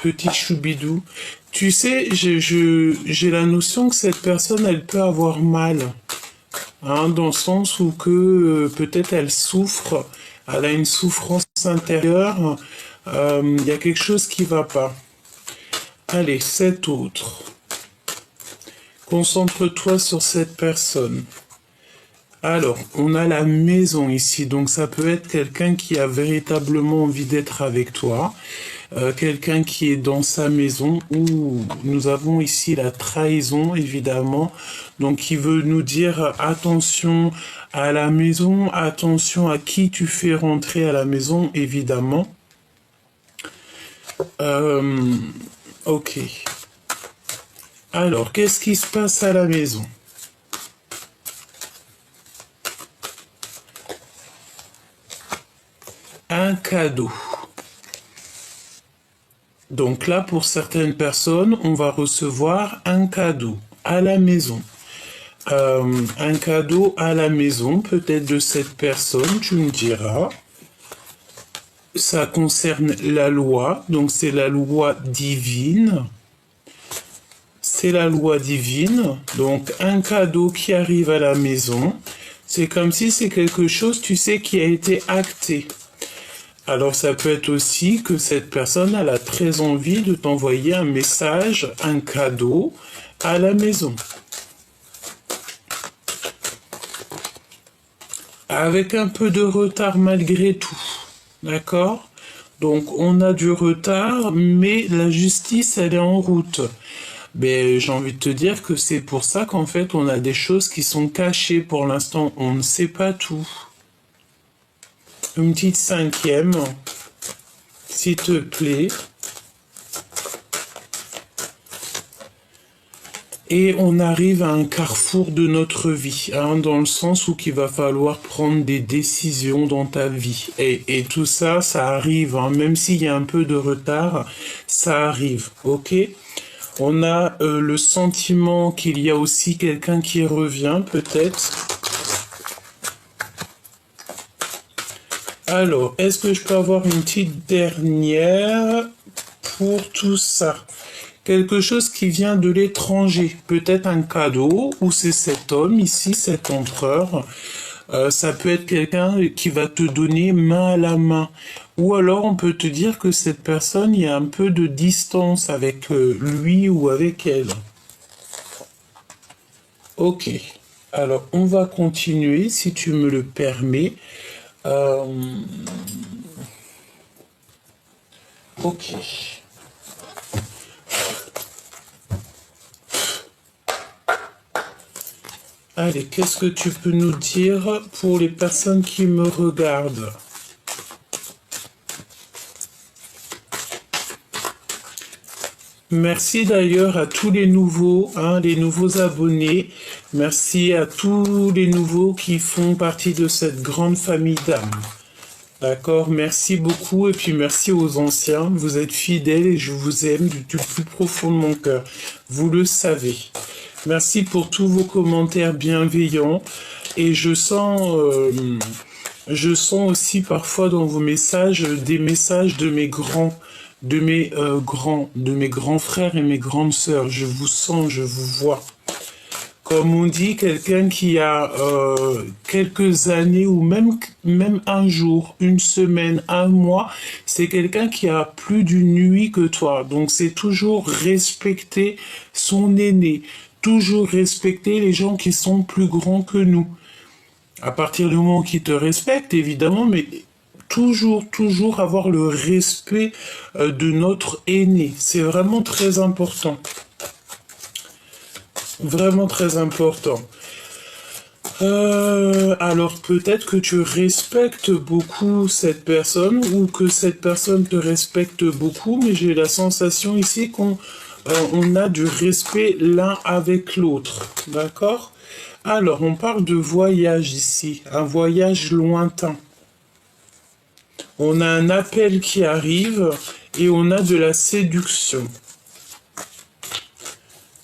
petit choubidou. Tu sais, j'ai la notion que cette personne, elle peut avoir mal. Hein, dans le sens où que peut-être elle souffre, elle a une souffrance intérieure, il y a quelque chose qui va pas. Allez, cet autre. Concentre-toi sur cette personne. Alors, on a la maison ici, donc ça peut être quelqu'un qui a véritablement envie d'être avec toi, quelqu'un qui est dans sa maison, ou nous avons ici la trahison, évidemment, donc qui veut nous dire attention à la maison, attention à qui tu fais rentrer à la maison, évidemment. Ok. Alors, qu'est-ce qui se passe à la maison ? Un cadeau. Donc là, pour certaines personnes, on va recevoir un cadeau à la maison. Un cadeau à la maison, peut-être de cette personne, tu me diras. Ça concerne la loi, donc c'est la loi divine. C'est la loi divine, donc un cadeau qui arrive à la maison. C'est comme si c'est quelque chose, tu sais, qui a été acté. Alors ça peut être aussi que cette personne elle a très envie de t'envoyer un message, un cadeau à la maison. Avec un peu de retard malgré tout. D'accord ? Donc on a du retard, mais la justice elle est en route. Mais j'ai envie de te dire que c'est pour ça qu'en fait on a des choses qui sont cachées pour l'instant. On ne sait pas tout. Une petite cinquième, s'il te plaît. Et on arrive à un carrefour de notre vie, hein, dans le sens où il va falloir prendre des décisions dans ta vie. Et tout ça, ça arrive, hein, même s'il y a un peu de retard, ça arrive, ok ? On a le sentiment qu'il y a aussi quelqu'un qui revient, peut-être. Alors, est-ce que je peux avoir une petite dernière pour tout ça ? Quelque chose qui vient de l'étranger, peut-être un cadeau, ou c'est cet homme ici, cet empereur. Ça peut être quelqu'un qui va te donner main à la main. Ou alors on peut te dire que cette personne, il y a un peu de distance avec lui ou avec elle. Ok, alors on va continuer si tu me le permets. Ok. Allez, qu'est-ce que tu peux nous dire pour les personnes qui me regardent ? Merci d'ailleurs à tous les nouveaux, hein, les nouveaux abonnés. Merci à tous les nouveaux qui font partie de cette grande famille d'âmes. D'accord, merci beaucoup et puis merci aux anciens. Vous êtes fidèles et je vous aime du plus profond de mon cœur. Vous le savez. Merci pour tous vos commentaires bienveillants et je sens aussi parfois dans vos messages des messages de mes grands frères et mes grandes sœurs. Je vous sens, je vous vois. Comme on dit, quelqu'un qui a quelques années ou même un jour, une semaine, un mois, c'est quelqu'un qui a plus d'une nuit que toi. Donc c'est toujours respecter son aîné, toujours respecter les gens qui sont plus grands que nous. À partir du moment qu'ils te respectent, évidemment, mais toujours avoir le respect de notre aîné. C'est vraiment très important. Vraiment très important. Alors peut-être que tu respectes beaucoup cette personne ou que cette personne te respecte beaucoup, mais j'ai la sensation ici qu'on a du respect l'un avec l'autre. D'accord ? Alors on parle de voyage ici, un voyage lointain. On a un appel qui arrive et on a de la séduction.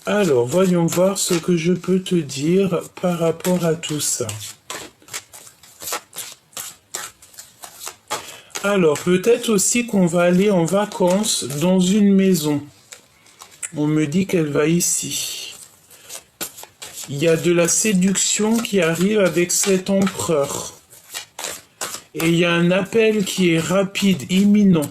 Alors, voyons voir ce que je peux te dire par rapport à tout ça. Alors, peut-être aussi qu'on va aller en vacances dans une maison. On me dit qu'elle va ici. Il y a de la séduction qui arrive avec cet empereur. Et il y a un appel qui est rapide, imminent.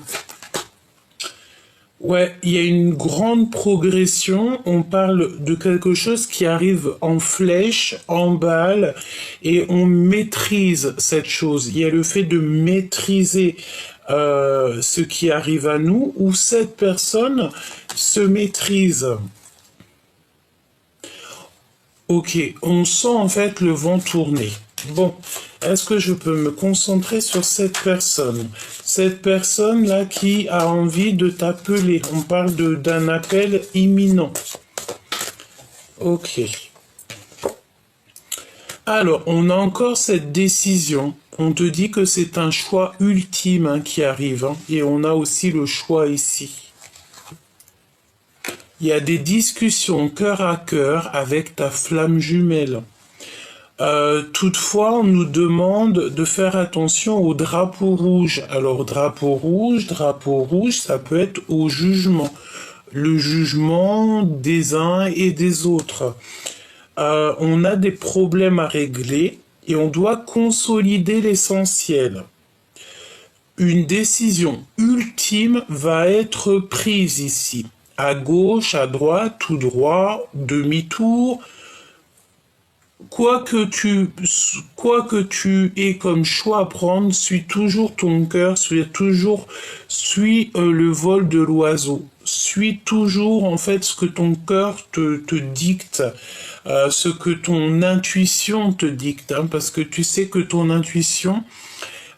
Ouais, il y a une grande progression. On parle de quelque chose qui arrive en flèche, en balle, et on maîtrise cette chose. Il y a le fait de maîtriser ce qui arrive à nous, où cette personne se maîtrise. Ok, on sent en fait le vent tourner. Bon, est-ce que je peux me concentrer sur cette personne? Cette personne-là qui a envie de t'appeler. On parle d'un appel imminent. Ok. Alors, on a encore cette décision. On te dit que c'est un choix ultime hein, qui arrive. Hein, et on a aussi le choix ici. Il y a des discussions cœur à cœur avec ta flamme jumelle. Toutefois, on nous demande de faire attention au drapeau rouge. Alors, drapeau rouge, ça peut être au jugement. Le jugement des uns et des autres. On a des problèmes à régler et on doit consolider l'essentiel. Une décision ultime va être prise ici. À gauche, à droite, tout droit, demi-tour. Quoi que tu aies comme choix à prendre, suis toujours ton cœur, suis le vol de l'oiseau. Suis toujours en fait ce que ton cœur te dicte, ce que ton intuition te dicte, hein, parce que tu sais que ton intuition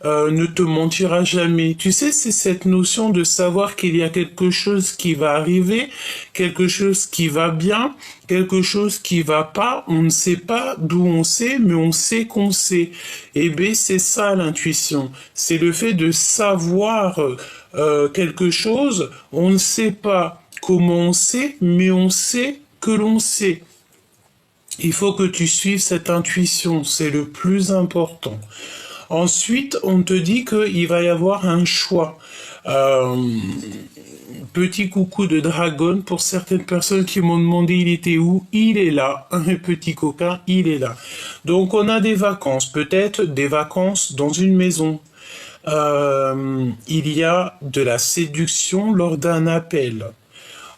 ne te mentira jamais. Tu sais, c'est cette notion de savoir qu'il y a quelque chose qui va arriver, quelque chose qui va bien, quelque chose qui va pas. On ne sait pas d'où on sait, mais on sait qu'on sait. Et bien, c'est ça l'intuition. C'est le fait de savoir quelque chose. On ne sait pas comment on sait, mais on sait que l'on sait. Il faut que tu suives cette intuition. C'est le plus important. Ensuite, on te dit qu'il va y avoir un choix. Petit coucou de dragon pour certaines personnes qui m'ont demandé il était où. Il est là, un petit coquin, il est là. Donc on a des vacances, peut-être des vacances dans une maison. Il y a de la séduction lors d'un appel.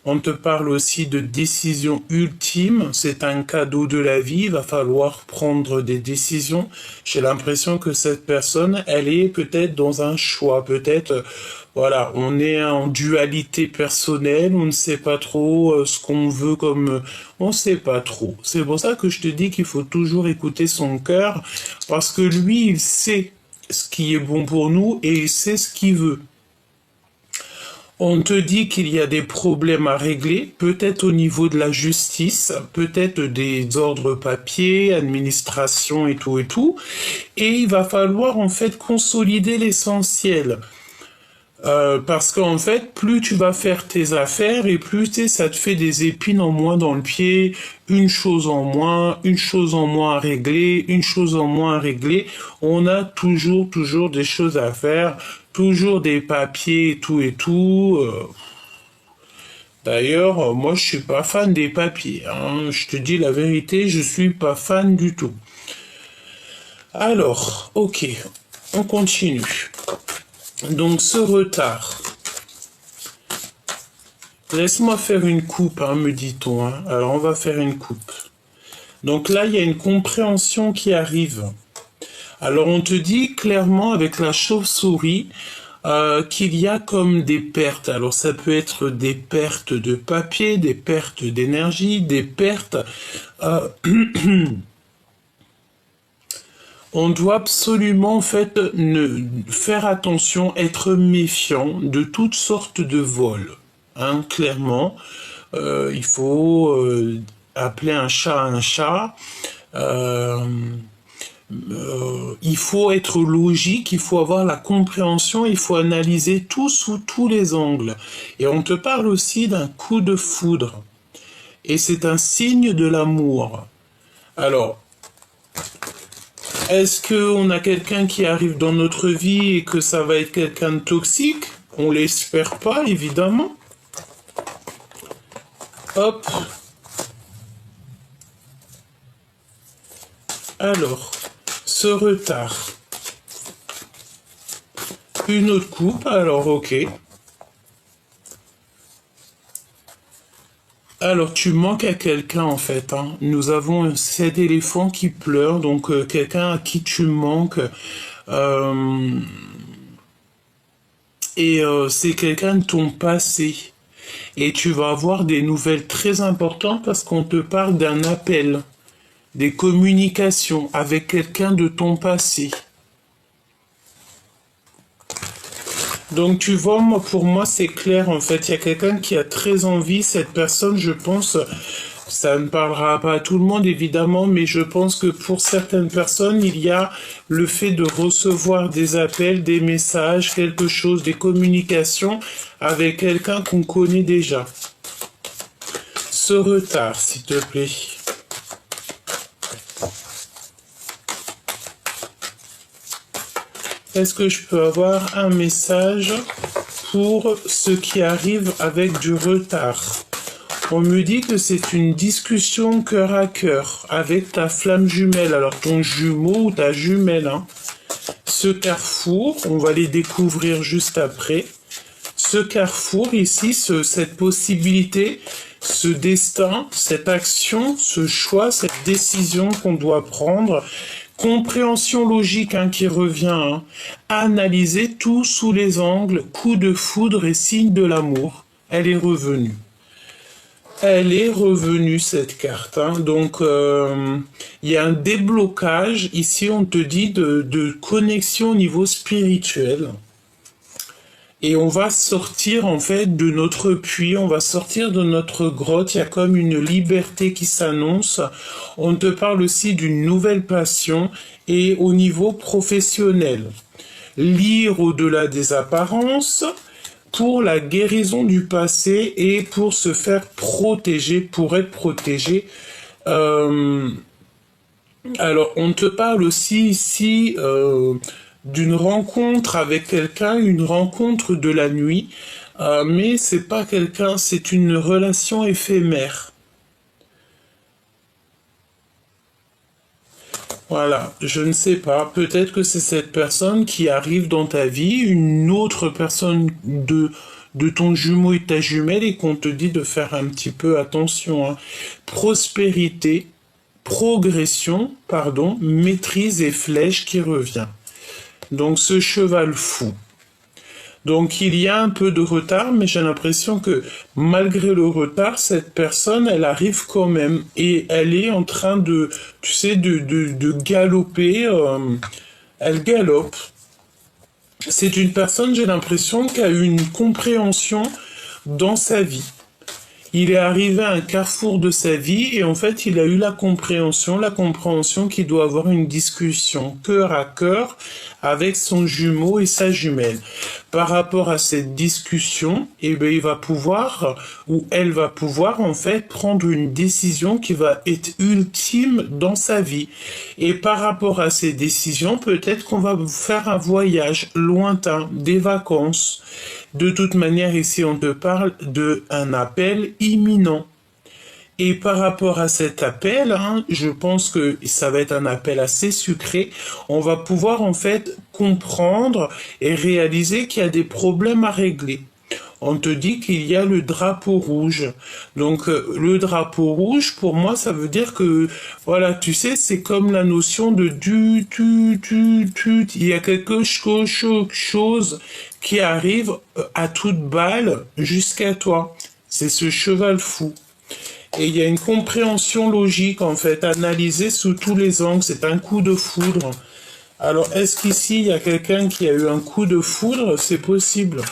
On te parle aussi de décision ultime, c'est un cadeau de la vie, il va falloir prendre des décisions. J'ai l'impression que cette personne, elle est peut-être dans un choix, peut-être, voilà, on est en dualité personnelle, on ne sait pas trop ce qu'on veut comme... on ne sait pas trop. C'est pour ça que je te dis qu'il faut toujours écouter son cœur, parce que lui, il sait ce qui est bon pour nous et il sait ce qu'il veut. On te dit qu'il y a des problèmes à régler, peut-être au niveau de la justice, peut-être des ordres papiers, administration et tout, et il va falloir en fait consolider l'essentiel. Parce qu'en fait, plus tu vas faire tes affaires et plus ça te fait des épines en moins dans le pied, une chose en moins à régler, une chose en moins à régler. On a toujours des choses à faire, toujours des papiers et tout. D'ailleurs, moi je suis pas fan des papiers. Hein. Je te dis la vérité, je suis pas fan du tout. Alors, ok, on continue. Donc ce retard, laisse-moi faire une coupe, hein, me dit-on. Hein. Alors on va faire une coupe. Donc là, il y a une compréhension qui arrive. Alors on te dit clairement avec la chauve-souris qu'il y a comme des pertes. Alors ça peut être des pertes de papier, des pertes d'énergie, des pertes... On doit absolument en fait faire attention, être méfiant de toutes sortes de vols. Hein, clairement, il faut appeler un chat un chat. Il faut être logique, il faut avoir la compréhension, il faut analyser tout sous tous les angles. Et on te parle aussi d'un coup de foudre. Et c'est un signe de l'amour. Alors, Est-ce qu'on a quelqu'un qui arrive dans notre vie et que ça va être quelqu'un de toxique? On l'espère pas, évidemment. Hop. Alors, ce retard. Une autre coupe, alors ok. Alors, tu manques à quelqu'un en fait. Hein. Nous avons cet éléphant qui pleure, donc quelqu'un à qui tu manques. Euh, c'est quelqu'un de ton passé. Et tu vas avoir des nouvelles très importantes parce qu'on te parle d'un appel, des communications avec quelqu'un de ton passé. Donc tu vois, moi, pour moi c'est clair en fait, il y a quelqu'un qui a très envie, cette personne je pense, ça ne parlera pas à tout le monde évidemment, mais je pense que pour certaines personnes il y a le fait de recevoir des appels, des messages, quelque chose, des communications avec quelqu'un qu'on connaît déjà. Ce retard s'il te plaît. Est-ce que je peux avoir un message pour ceux qui arrivent avec du retard? On me dit que c'est une discussion cœur à cœur avec ta flamme jumelle, alors ton jumeau ou ta jumelle. Hein. Ce carrefour, on va les découvrir juste après. Ce carrefour ici, cette possibilité, ce destin, cette action, ce choix, cette décision qu'on doit prendre, compréhension logique hein, qui revient, hein. Analyser tout sous les angles, coup de foudre et signe de l'amour. Elle est revenue. Elle est revenue cette carte. Hein. Donc il y a un déblocage. Ici on te dit de connexion au niveau spirituel. Et on va sortir en fait de notre puits, on va sortir de notre grotte, il y a comme une liberté qui s'annonce. On te parle aussi d'une nouvelle passion et au niveau professionnel. Lire au-delà des apparences pour la guérison du passé et pour se faire protéger, pour être protégé. Alors on te parle aussi ici... d'une rencontre avec quelqu'un, une rencontre de la nuit, mais c'est pas quelqu'un, c'est une relation éphémère. Voilà, je ne sais pas, peut-être que c'est cette personne qui arrive dans ta vie, une autre personne de ton jumeau et ta jumelle et qu'on te dit de faire un petit peu attention. Hein. Prospérité, progression, pardon, maîtrise et flèche qui revient. Donc ce cheval fou. Donc il y a un peu de retard, mais j'ai l'impression que malgré le retard, cette personne, elle arrive quand même. Et elle est en train de, tu sais, de galoper. Elle galope. C'est une personne, j'ai l'impression, qui a eu une compréhension dans sa vie. Il est arrivé à un carrefour de sa vie et en fait, il a eu la compréhension qu'il doit avoir une discussion cœur à cœur avec son jumeau et sa jumelle. Par rapport à cette discussion, eh bien, il va pouvoir, ou elle va pouvoir, en fait, prendre une décision qui va être ultime dans sa vie. Et par rapport à ces décisions, peut-être qu'on va faire un voyage lointain, des vacances. De toute manière, ici, on te parle d'un appel imminent. Et par rapport à cet appel, hein, je pense que ça va être un appel assez sucré. On va pouvoir en fait comprendre et réaliser qu'il y a des problèmes à régler. On te dit qu'il y a le drapeau rouge. Donc le drapeau rouge, pour moi, ça veut dire que, voilà, tu sais, c'est comme la notion de tu. Il y a quelque chose qui arrive à toute balle jusqu'à toi. C'est ce cheval fou. Et il y a une compréhension logique, en fait, analysée sous tous les angles. C'est un coup de foudre. Alors, est-ce qu'ici, il y a quelqu'un qui a eu un coup de foudre? C'est possible.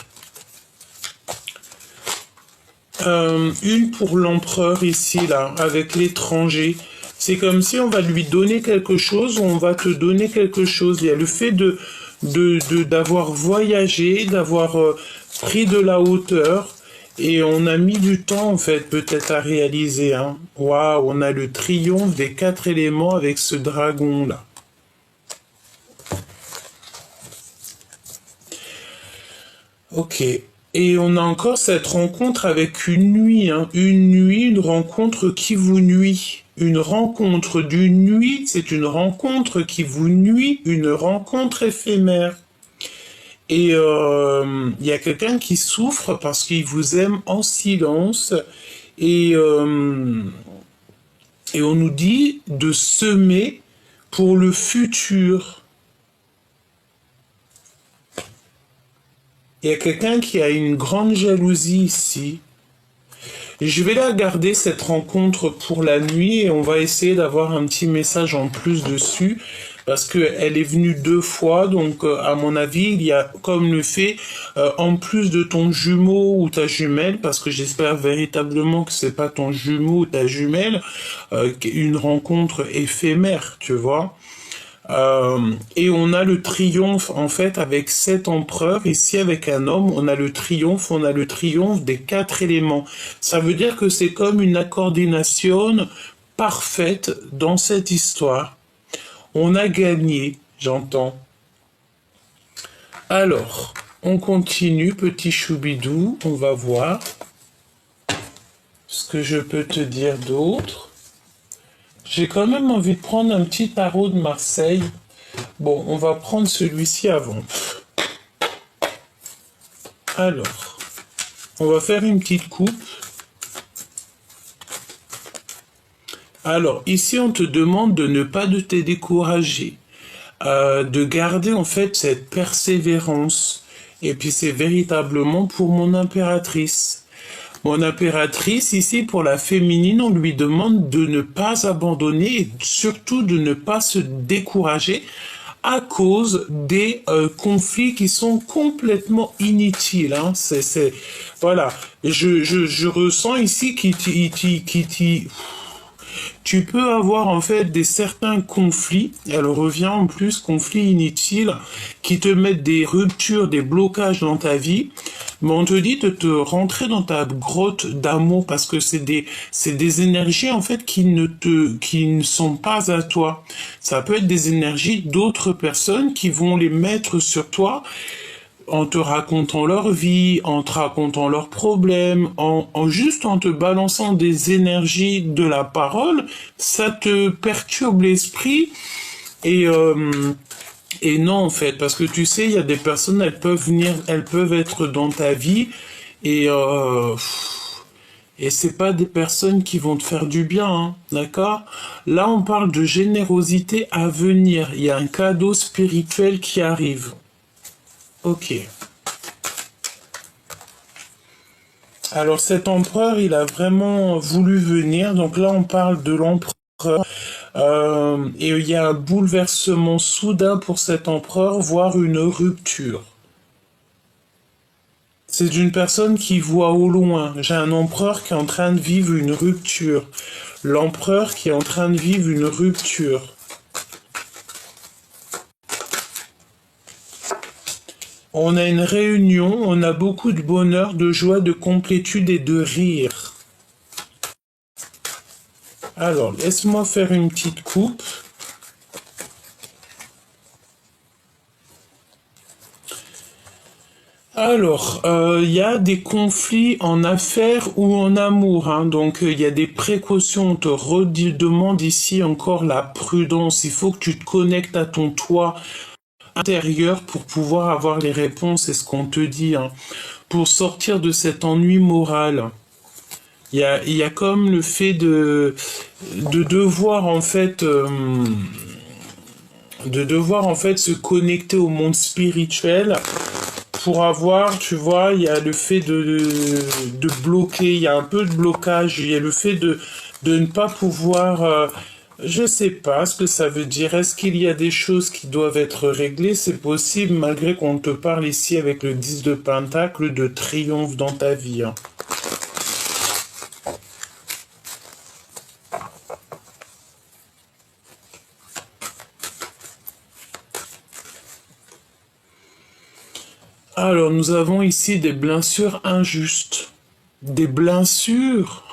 Une pour l'empereur ici, là, avec l'étranger. C'est comme si on va lui donner quelque chose ou on va te donner quelque chose. Il y a le fait d'avoir voyagé, d'avoir pris de la hauteur. Et on a mis du temps, en fait, peut-être à réaliser. Hein. Waouh, on a le triomphe des 4 éléments avec ce dragon-là. Ok. Et on a encore cette rencontre avec une nuit, hein. Une nuit, une rencontre qui vous nuit. Une rencontre d'une nuit, c'est une rencontre qui vous nuit, une rencontre éphémère. Et il y a quelqu'un qui souffre parce qu'il vous aime en silence. Et, euh, et on nous dit de semer pour le futur. Il y a quelqu'un qui a une grande jalousie ici. Je vais la garder cette rencontre pour la nuit et on va essayer d'avoir un petit message en plus dessus parce qu'elle est venue 2 fois, donc à mon avis il y a comme le fait en plus de ton jumeau ou ta jumelle, parce que j'espère véritablement que c'est pas ton jumeau ou ta jumelle, une rencontre éphémère, tu vois. Et on a le triomphe en fait avec 7 empereurs. Ici avec un homme, on a le triomphe des 4 éléments. Ça veut dire que c'est comme une coordination parfaite dans cette histoire. On a gagné, j'entends. Alors, on continue, petit choubidou, on va voir ce que je peux te dire d'autre. J'ai quand même envie de prendre un petit tarot de Marseille. Bon, on va prendre celui-ci avant. Alors, on va faire une petite coupe. Alors, ici, on te demande de ne pas te décourager, de garder en fait cette persévérance. Et puis, c'est véritablement pour mon impératrice. Mon impératrice, ici, pour la féminine, on lui demande de ne pas abandonner et surtout de ne pas se décourager à cause des conflits qui sont complètement inutiles. Hein. Voilà. Je ressens ici tu peux avoir en fait des certains conflits, elle revient en plus, conflits inutiles, qui te mettent des ruptures, des blocages dans ta vie, mais on te dit de te rentrer dans ta grotte d'amour parce que c'est des énergies en fait qui ne sont pas à toi. Ça peut être des énergies d'autres personnes qui vont les mettre sur toi en te racontant leur vie, en te racontant leurs problèmes, juste en te balançant des énergies de la parole, ça te perturbe l'esprit et non en fait, parce que tu sais, il y a des personnes, elles peuvent être dans ta vie et c'est pas des personnes qui vont te faire du bien, hein, d'accord? Là, on parle de générosité à venir. Il y a un cadeau spirituel qui arrive. Ok. Alors cet empereur, il a vraiment voulu venir. Donc là, on parle de l'empereur. Et il y a un bouleversement soudain pour cet empereur, voire une rupture. C'est une personne qui voit au loin. J'ai un empereur qui est en train de vivre une rupture. L'empereur qui est en train de vivre une rupture. On a une réunion, on a beaucoup de bonheur, de joie, de complétude et de rire. Alors, laisse-moi faire une petite coupe. Alors, il y a des conflits en affaires ou en amour, hein, donc il y a des précautions. On te redemande ici encore la prudence. Il faut que tu te connectes à ton toit intérieur pour pouvoir avoir les réponses, c'est ce qu'on te dit, hein, pour sortir de cet ennui moral. Il y a comme le fait de devoir en fait se connecter au monde spirituel pour avoir, tu vois, il y a le fait de bloquer, il y a un peu de blocage, il y a le fait de ne pas pouvoir, je sais pas ce que ça veut dire. Est-ce qu'il y a des choses qui doivent être réglées? C'est possible, malgré qu'on te parle ici avec le 10 de Pentacle de triomphe dans ta vie. Hein. Alors, nous avons ici des blessures injustes. Des blessures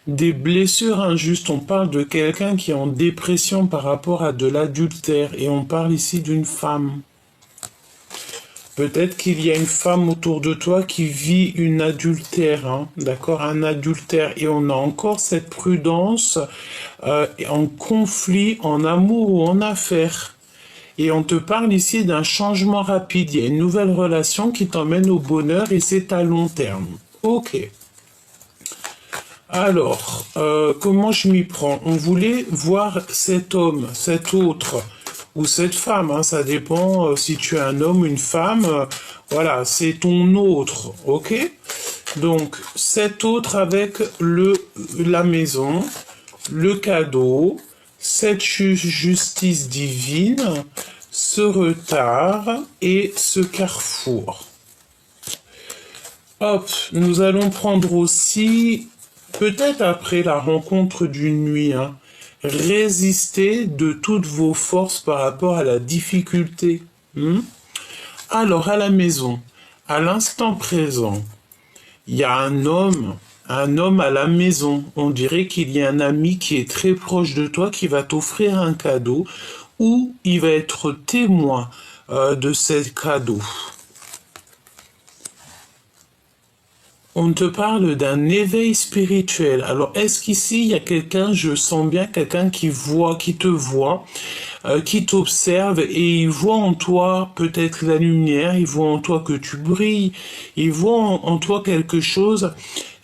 Des blessures injustes. On parle de quelqu'un qui est en dépression par rapport à de l'adultère. Et on parle ici d'une femme. Peut-être qu'il y a une femme autour de toi qui vit une adultère, hein, d'accord, un adultère. Et on a encore cette prudence en conflit, en amour ou en affaires. Et on te parle ici d'un changement rapide. Il y a une nouvelle relation qui t'emmène au bonheur et c'est à long terme. Ok. Alors, comment je m'y prends? On voulait voir cet homme, cet autre, ou cette femme, hein, ça dépend si tu es un homme ou une femme. Voilà, c'est ton autre, ok? Donc, cet autre avec la maison, le cadeau, cette justice divine, ce retard et ce carrefour. Hop, nous allons prendre aussi, peut-être après la rencontre d'une nuit, hein, résister de toutes vos forces par rapport à la difficulté. Alors, à la maison, à l'instant présent, il y a un homme à la maison. On dirait qu'il y a un ami qui est très proche de toi qui va t'offrir un cadeau ou il va être témoin de ce cadeau. On te parle d'un éveil spirituel. Alors, est-ce qu'ici, il y a quelqu'un, je sens bien quelqu'un qui te voit, qui t'observe et il voit en toi peut-être la lumière, il voit en toi que tu brilles, il voit en toi quelque chose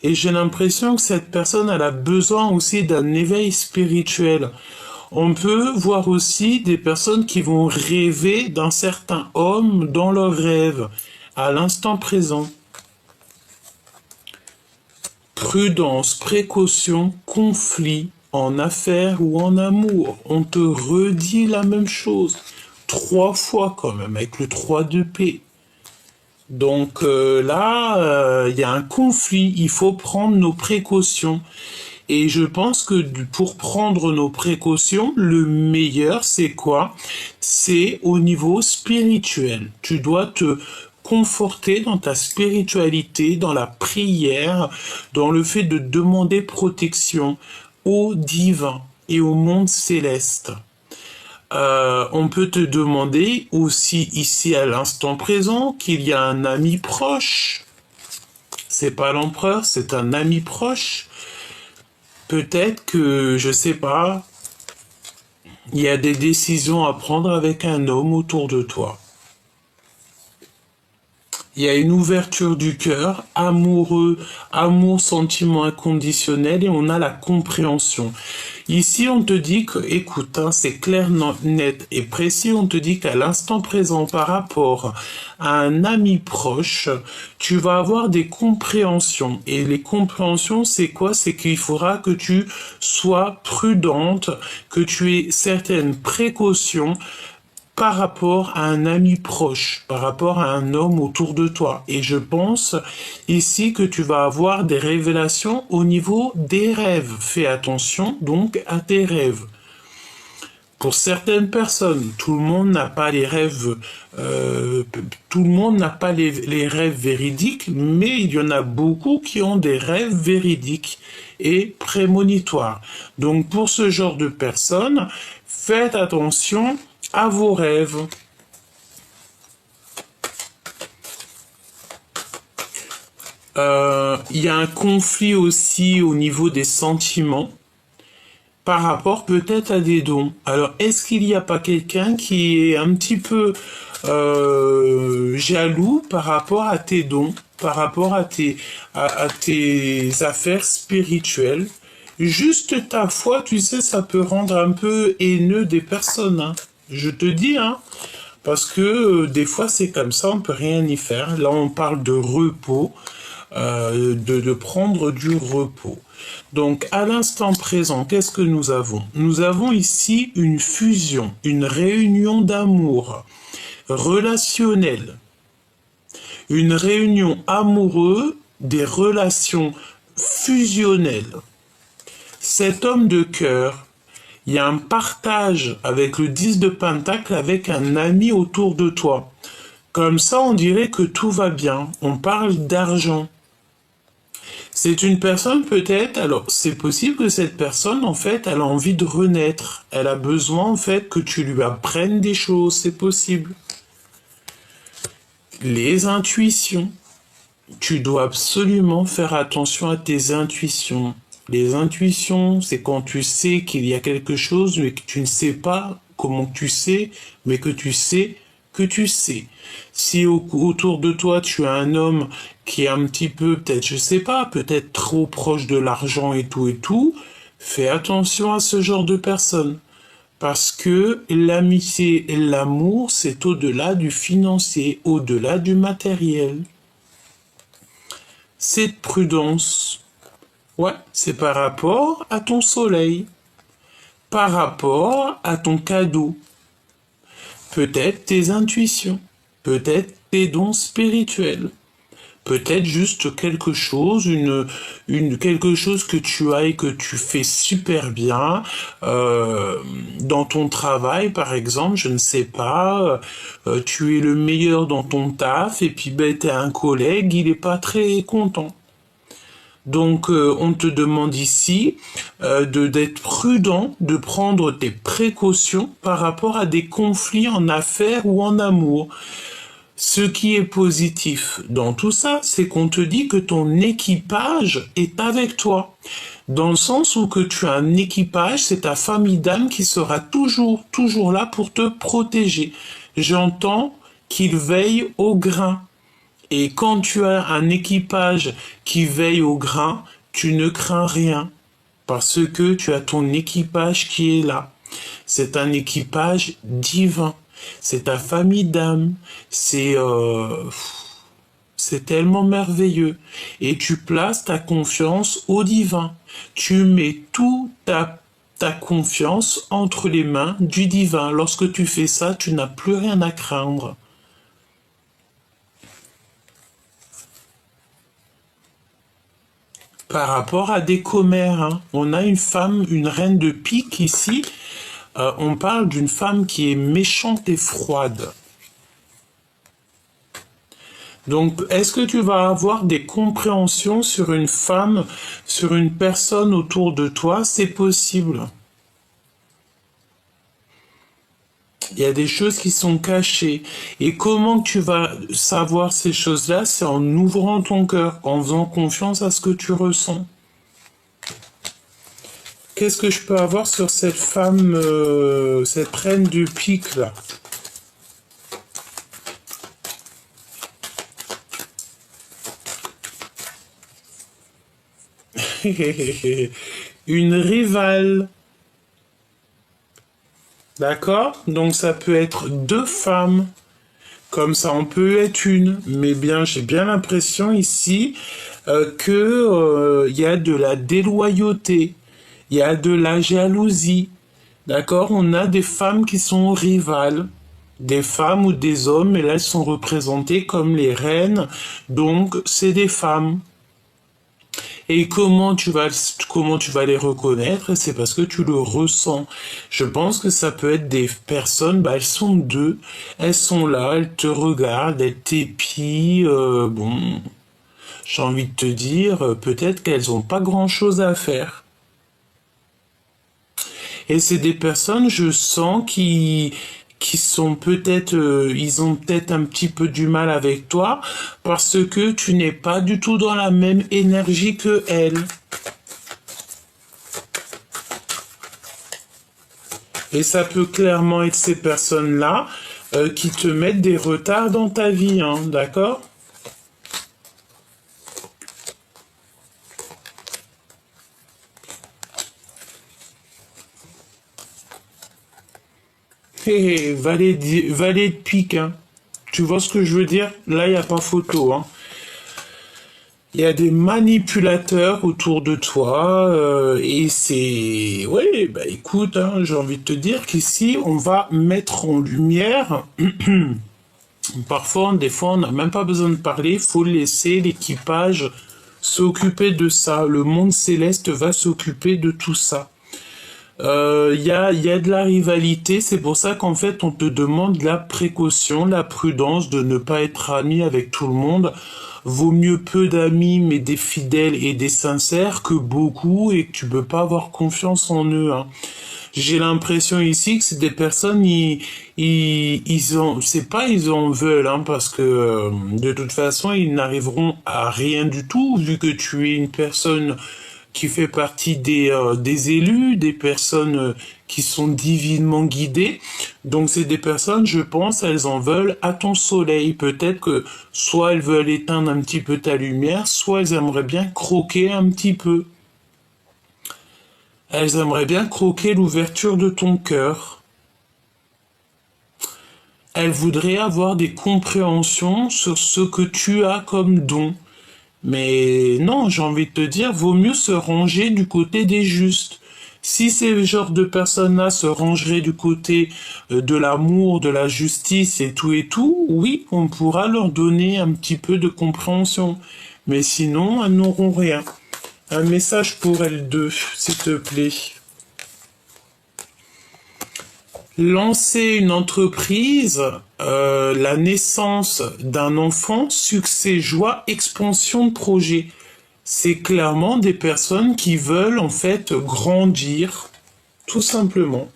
et j'ai l'impression que cette personne elle a besoin aussi d'un éveil spirituel. On peut voir aussi des personnes qui vont rêver d'un certain homme dans leurs rêves, à l'instant présent. Prudence, précaution, conflit, en affaires ou en amour. On te redit la même chose. 3 fois quand même, avec le 3 de paix. Donc là, il y a un conflit. Il faut prendre nos précautions. Et je pense que pour prendre nos précautions, le meilleur, c'est quoi? C'est au niveau spirituel. Tu dois te conforter dans ta spiritualité, dans la prière, dans le fait de demander protection au divin et au monde céleste. On peut te demander aussi ici à l'instant présent qu'il y a un ami proche. C'est pas l'empereur, c'est un ami proche. Peut-être que, je sais pas, il y a des décisions à prendre avec un homme autour de toi. Il y a une ouverture du cœur, amoureux, amour, sentiment inconditionnel, et on a la compréhension. Ici, on te dit que, écoute, hein, c'est clair, net et précis, on te dit qu'à l'instant présent, par rapport à un ami proche, tu vas avoir des compréhensions. Et les compréhensions, c'est quoi? C'est qu'il faudra que tu sois prudente, que tu aies certaines précautions, par rapport à un ami proche, par rapport à un homme autour de toi. Et je pense ici que tu vas avoir des révélations au niveau des rêves. Fais attention donc à tes rêves. Pour certaines personnes, tout le monde n'a pas les rêves, tout le monde n'a pas les rêves véridiques, mais il y en a beaucoup qui ont des rêves véridiques et prémonitoires. Donc pour ce genre de personnes, faites attention à vos rêves. Il y a un conflit aussi au niveau des sentiments par rapport peut-être à des dons. Alors, est-ce qu'il n'y a pas quelqu'un qui est un petit peu jaloux par rapport à tes dons, par rapport à tes affaires spirituelles? Juste ta foi, tu sais, ça peut rendre un peu haineux des personnes, hein. Je te dis, hein, parce que des fois c'est comme ça, on peut rien y faire. Là, on parle de repos, de prendre du repos. Donc, à l'instant présent, qu'est-ce que nous avons? Nous avons ici une fusion, une réunion d'amour relationnelle, une réunion amoureuse, des relations fusionnelles. Cet homme de cœur, il y a un partage avec le 10 de Pentacle avec un ami autour de toi. Comme ça, on dirait que tout va bien. On parle d'argent. C'est une personne peut-être, alors c'est possible que cette personne, en fait, elle a envie de renaître. Elle a besoin, en fait, que tu lui apprennes des choses. C'est possible. Les intuitions. Tu dois absolument faire attention à tes intuitions. Les intuitions, c'est quand tu sais qu'il y a quelque chose, mais que tu ne sais pas comment tu sais, mais que tu sais que tu sais. Si autour de toi, tu as un homme qui est un petit peu, peut-être, je sais pas, peut-être trop proche de l'argent et tout, fais attention à ce genre de personnes. Parce que l'amitié et l'amour, c'est au-delà du financier, au-delà du matériel. Cette prudence, ouais, c'est par rapport à ton soleil, par rapport à ton cadeau, peut-être tes intuitions, peut-être tes dons spirituels, peut-être juste quelque chose, quelque chose que tu as et que tu fais super bien dans ton travail, par exemple, je ne sais pas, tu es le meilleur dans ton taf et puis ben, t'as un collègue, il est pas très content. Donc, on te demande ici d'être prudent, de prendre des précautions par rapport à des conflits en affaires ou en amour. Ce qui est positif dans tout ça, c'est qu'on te dit que ton équipage est avec toi. Dans le sens où que tu as un équipage, c'est ta famille d'âme qui sera toujours là pour te protéger. J'entends qu'il veille au grain. Et quand tu as un équipage qui veille au grain, tu ne crains rien. Parce que tu as ton équipage qui est là. C'est un équipage divin. C'est ta famille d'âme. C'est tellement merveilleux. Et tu places ta confiance au divin. Tu mets toute ta confiance entre les mains du divin. Lorsque tu fais ça, tu n'as plus rien à craindre. Par rapport à des commères, hein. On a une femme, une reine de pique ici. On parle d'une femme qui est méchante et froide. Donc, est-ce que tu vas avoir des compréhensions sur une femme, sur une personne autour de toi? C'est possible. Il y a des choses qui sont cachées. Et comment tu vas savoir ces choses-là? C'est en ouvrant ton cœur, en faisant confiance à ce que tu ressens. Qu'est-ce que je peux avoir sur cette femme, cette reine de pique là? Une rivale. D'accord? Donc ça peut être deux femmes. Comme ça, on peut être une. Mais bien, j'ai bien l'impression ici que y a de la déloyauté. Il y a de la jalousie. D'accord? On a des femmes qui sont rivales. Des femmes ou des hommes, et là, elles sont représentées comme les reines. Donc, c'est des femmes. Et comment tu vas les reconnaître? C'est parce que tu le ressens. Je pense que ça peut être des personnes, bah, elles sont deux, elles sont là, elles te regardent, elles t'épient, bon, j'ai envie de te dire, peut-être qu'elles n'ont pas grand-chose à faire. Et c'est des personnes, je sens, qui sont peut-être, ils ont peut-être un petit peu du mal avec toi parce que tu n'es pas du tout dans la même énergie que elles. Et ça peut clairement être ces personnes-là qui te mettent des retards dans ta vie, hein, d'accord? Hé, valet de pique, hein. Tu vois ce que je veux dire? Là, il n'y a pas photo, hein. Il y a des manipulateurs autour de toi et c'est... Oui, bah écoute, hein, j'ai envie de te dire qu'ici, on va mettre en lumière... Parfois, des fois, on n'a même pas besoin de parler, il faut laisser l'équipage s'occuper de ça. Le monde céleste va s'occuper de tout ça. Y a de la rivalité, c'est pour ça qu'en fait on te demande la précaution, la prudence de ne pas être ami avec tout le monde. Vaut mieux peu d'amis mais des fidèles et des sincères que beaucoup et que tu peux pas avoir confiance en eux, hein. j'ai l'impression ici que c'est des personnes, ils ont, c'est pas ils en veulent, hein, parce que de toute façon, ils n'arriveront à rien du tout, vu que tu es une personne qui fait partie des élus, des personnes qui sont divinement guidées. Donc c'est des personnes, je pense, elles en veulent à ton soleil. Peut-être que soit elles veulent éteindre un petit peu ta lumière, soit elles aimeraient bien croquer un petit peu. Elles aimeraient bien croquer l'ouverture de ton cœur. Elles voudraient avoir des compréhensions sur ce que tu as comme don. Mais non, j'ai envie de te dire, vaut mieux se ranger du côté des justes. Si ces genres de personnes-là se rangeraient du côté de l'amour, de la justice et tout, oui, on pourra leur donner un petit peu de compréhension. Mais sinon, elles n'auront rien. Un message pour elles deux, s'il te plaît. Lancer une entreprise, la naissance d'un enfant, succès, joie, expansion de projet. C'est clairement des personnes qui veulent en fait grandir, tout simplement.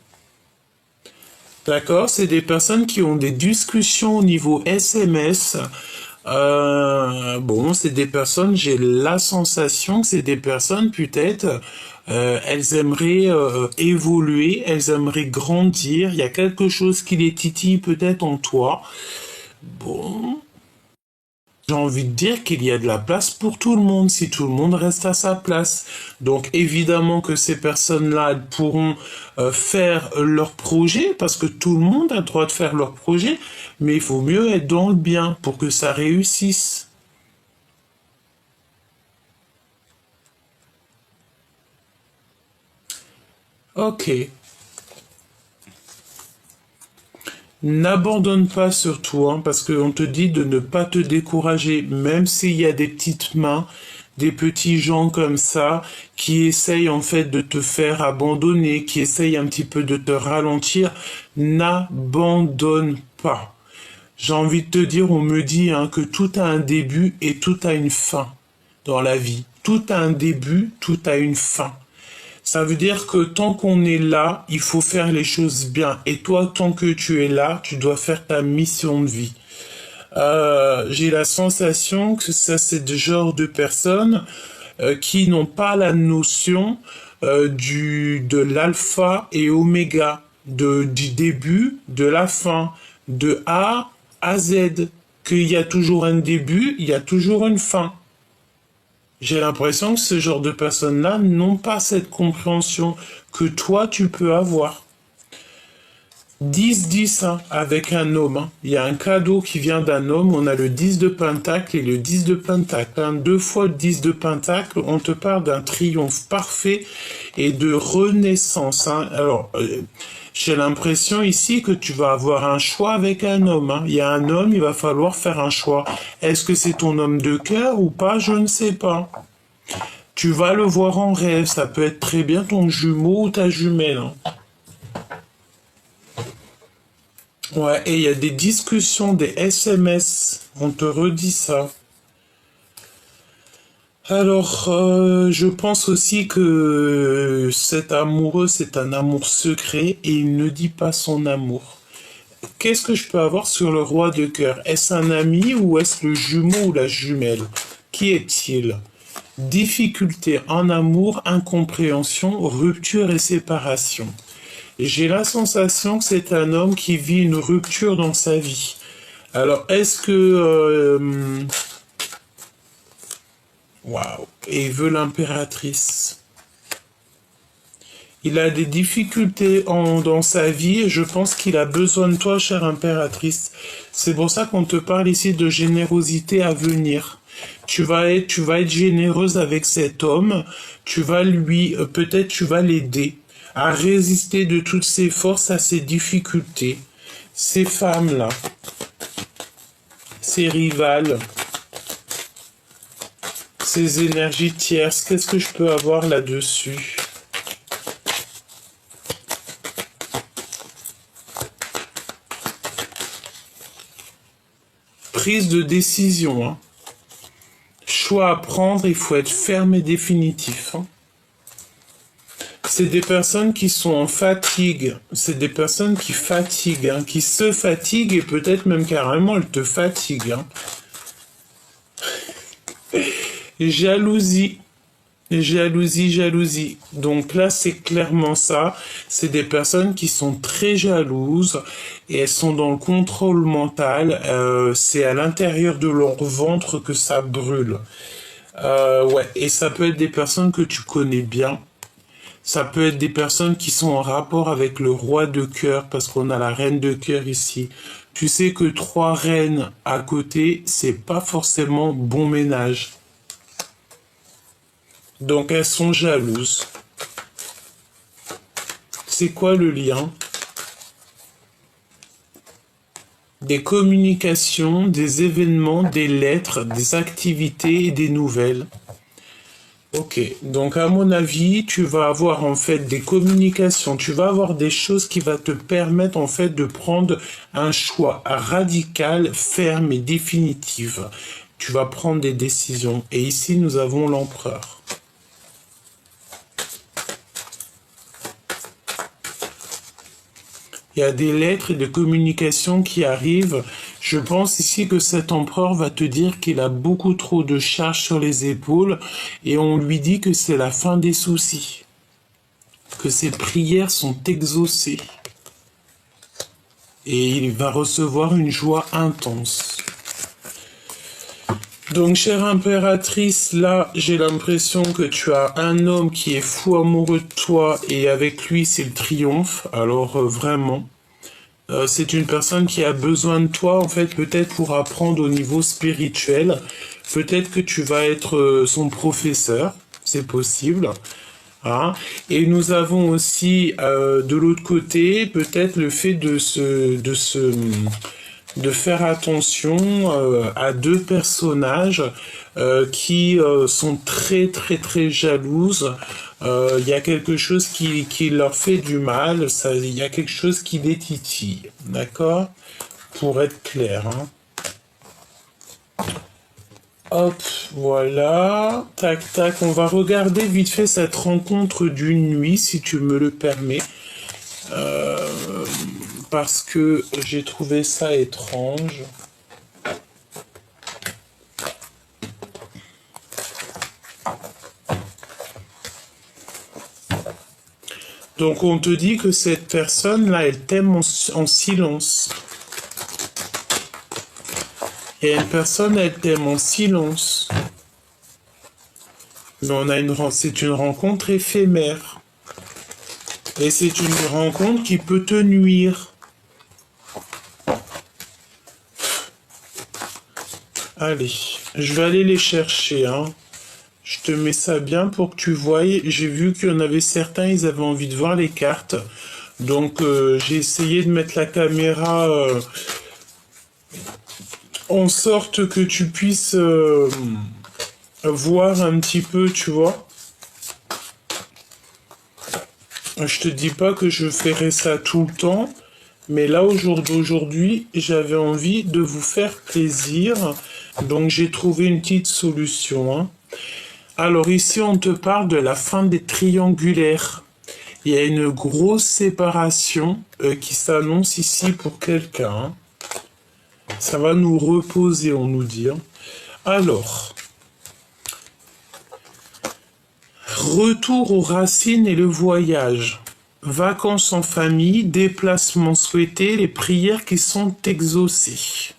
D'accord? C'est des personnes qui ont des discussions au niveau SMS. Bon, c'est des personnes, j'ai la sensation que c'est des personnes peut-être, elles aimeraient évoluer, elles aimeraient grandir. Il y a quelque chose qui les titille peut-être en toi. Bon, j'ai envie de dire qu'il y a de la place pour tout le monde si tout le monde reste à sa place. Donc évidemment que ces personnes-là elles pourront faire leur projet parce que tout le monde a le droit de faire leur projet, mais il faut mieux être dans le bien pour que ça réussisse. Ok. N'abandonne pas surtout, hein, parce qu'on te dit de ne pas te décourager, même s'il y a des petites mains, des petits gens comme ça, qui essayent en fait de te faire abandonner, qui essayent un petit peu de te ralentir, n'abandonne pas. J'ai envie de te dire, on me dit hein, que tout a un début et tout a une fin dans la vie. Tout a un début, tout a une fin. Ça veut dire que tant qu'on est là, il faut faire les choses bien. Et toi, tant que tu es là, tu dois faire ta mission de vie. J'ai la sensation que ça, c'est le genre de personnes qui n'ont pas la notion de l'alpha et oméga, du début, de la fin, de A à Z. Qu'il y a toujours un début, il y a toujours une fin. J'ai l'impression que ce genre de personnes-là n'ont pas cette compréhension que toi, tu peux avoir. 10-10 hein, avec un homme. Hein. Il y a un cadeau qui vient d'un homme. On a le 10 de pentacle et le 10 de pentacle. Hein. 2 fois le 10 de pentacle, on te parle d'un triomphe parfait et de renaissance. Hein. Alors, j'ai l'impression ici que tu vas avoir un choix avec un homme. Hein. Il y a un homme, il va falloir faire un choix. Est-ce que c'est ton homme de cœur ou pas? Je ne sais pas. Tu vas le voir en rêve. Ça peut être très bien ton jumeau ou ta jumelle. Hein. Ouais, et il y a des discussions, des SMS. On te redit ça. Alors, je pense aussi que cet amoureux, c'est un amour secret et il ne dit pas son amour. Qu'est-ce que je peux avoir sur le roi de cœur? Est-ce un ami ou est-ce le jumeau ou la jumelle? Qui est-il? Difficulté en amour, incompréhension, rupture et séparation. J'ai la sensation que c'est un homme qui vit une rupture dans sa vie. Alors, est-ce que... Waouh. Et il veut l'impératrice. Il a des difficultés dans sa vie et je pense qu'il a besoin de toi, chère impératrice. C'est pour ça qu'on te parle ici de générosité à venir. Tu vas être généreuse avec cet homme. Tu vas lui, peut-être tu vas l'aider à résister de toutes ses forces à ses difficultés. Ces femmes-là, ces rivales, ces énergies tierces, qu'est-ce que je peux avoir là-dessus? Prise de décision. Hein. Choix à prendre, il faut être ferme et définitif. Hein. C'est des personnes qui sont en fatigue. C'est des personnes qui fatiguent, hein, qui se fatiguent et peut-être même carrément elles te fatiguent. Hein. Jalousie. Jalousie, jalousie. Donc là, c'est clairement ça. C'est des personnes qui sont très jalouses et elles sont dans le contrôle mental. C'est à l'intérieur de leur ventre que ça brûle. Ouais, et ça peut être des personnes que tu connais bien. Ça peut être des personnes qui sont en rapport avec le roi de cœur, parce qu'on a la reine de cœur ici. Tu sais que 3 reines à côté, c'est pas forcément bon ménage. Donc elles sont jalouses. C'est quoi le lien? Des communications, des événements, des lettres, des activités et des nouvelles. Ok, donc à mon avis, tu vas avoir en fait des communications, tu vas avoir des choses qui vont te permettre en fait de prendre un choix radical, ferme et définitif. Tu vas prendre des décisions. Et ici, nous avons l'empereur. Il y a des lettres et des communications qui arrivent. Je pense ici que cet empereur va te dire qu'il a beaucoup trop de charges sur les épaules et on lui dit que c'est la fin des soucis, que ses prières sont exaucées et il va recevoir une joie intense. Donc, chère impératrice, là, j'ai l'impression que tu as un homme qui est fou amoureux de toi et avec lui, c'est le triomphe. Alors, vraiment, c'est une personne qui a besoin de toi, en fait, peut-être pour apprendre au niveau spirituel. Peut-être que tu vas être son professeur, c'est possible. Hein. Et nous avons aussi, de l'autre côté, peut-être le fait de faire attention à 2 personnages qui sont très très très jalouses. Il y a quelque chose qui leur fait du mal, il y a quelque chose qui les titille, d'accord? Pour être clair. Hein. Hop, voilà. Tac, tac. On va regarder vite fait cette rencontre d'une nuit, si tu me le permets. Parce que j'ai trouvé ça étrange. Donc on te dit que cette personne-là, elle t'aime en silence. Et une personne, elle t'aime en silence. Mais c'est une rencontre éphémère. Et c'est une rencontre qui peut te nuire. Allez, je vais aller les chercher, hein. Je te mets ça bien pour que tu voies. J'ai vu qu'il y en avait certains, ils avaient envie de voir les cartes. Donc, j'ai essayé de mettre la caméra en sorte que tu puisses voir un petit peu, tu vois. Je te dis pas que je ferai ça tout le temps. Mais là, aujourd'hui, j'avais envie de vous faire plaisir. Donc, j'ai trouvé une petite solution. Hein. Alors, ici, on te parle de la fin des triangulaires. Il y a une grosse séparation qui s'annonce ici pour quelqu'un. Hein. Ça va nous reposer, on nous dit. Hein. Alors, retour aux racines et le voyage. Vacances en famille, déplacements souhaités, les prières qui sont exaucées.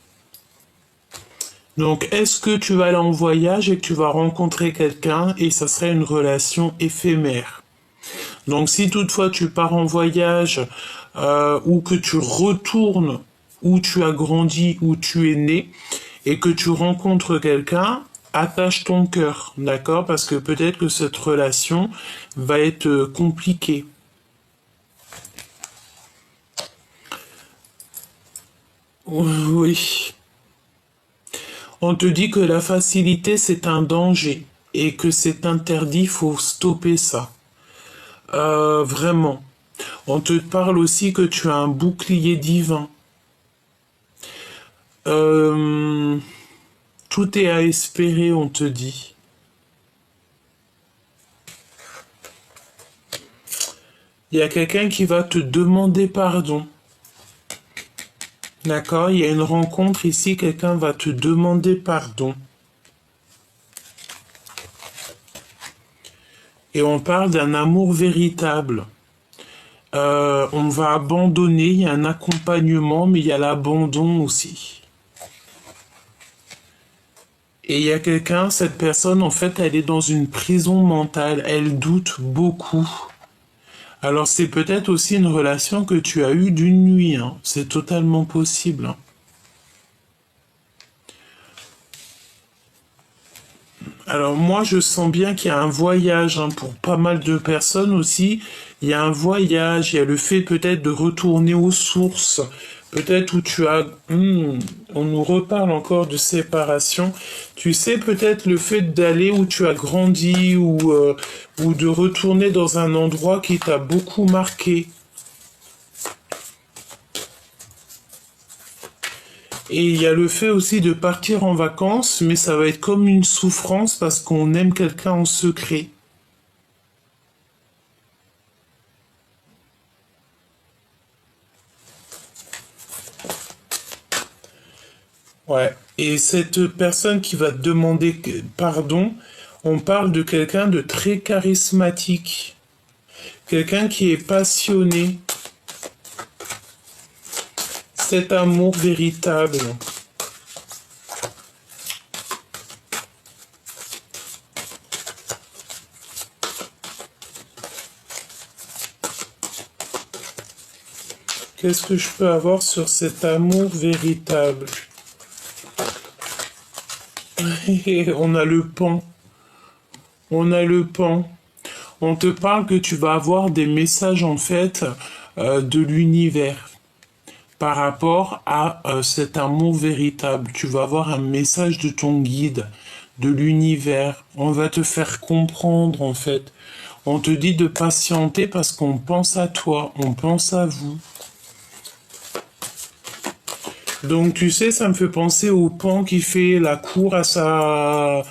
Donc, est-ce que tu vas aller en voyage et que tu vas rencontrer quelqu'un et ça serait une relation éphémère? Donc, si toutefois tu pars en voyage ou que tu retournes où tu as grandi, où tu es né et que tu rencontres quelqu'un, attache ton cœur, d'accord? Parce que peut-être que cette relation va être compliquée. Oui. On te dit que la facilité, c'est un danger et que c'est interdit, faut stopper ça. Vraiment. On te parle aussi que tu as un bouclier divin. Tout est à espérer, on te dit. Il y a quelqu'un qui va te demander pardon. D'accord? Il y a une rencontre ici, quelqu'un va te demander pardon. Et on parle d'un amour véritable. On va abandonner, il y a un accompagnement, mais il y a l'abandon aussi. Et il y a quelqu'un, cette personne, en fait, elle est dans une prison mentale, elle doute beaucoup. Alors c'est peut-être aussi une relation que tu as eue d'une nuit, hein. C'est totalement possible, hein. Alors moi, je sens bien qu'il y a un voyage, hein, pour pas mal de personnes aussi. Il y a un voyage, il y a le fait peut-être de retourner aux sources, peut-être où tu as... on nous reparle encore de séparation. Tu sais, peut-être le fait d'aller où tu as grandi ou de retourner dans un endroit qui t'a beaucoup marqué. Et il y a le fait aussi de partir en vacances, mais ça va être comme une souffrance parce qu'on aime quelqu'un en secret. Ouais. Et cette personne qui va te demander pardon, on parle de quelqu'un de très charismatique, quelqu'un qui est passionné, cet amour véritable. Qu'est-ce que je peux avoir sur cet amour véritable? On a le pan. On a le pan. On te parle que tu vas avoir des messages en fait de l'univers par rapport à cet amour véritable. Tu vas avoir un message de ton guide, de l'univers. On va te faire comprendre en fait. On te dit de patienter parce qu'on pense à toi, on pense à vous. Donc tu sais, ça me fait penser au pan qui fait la cour à sa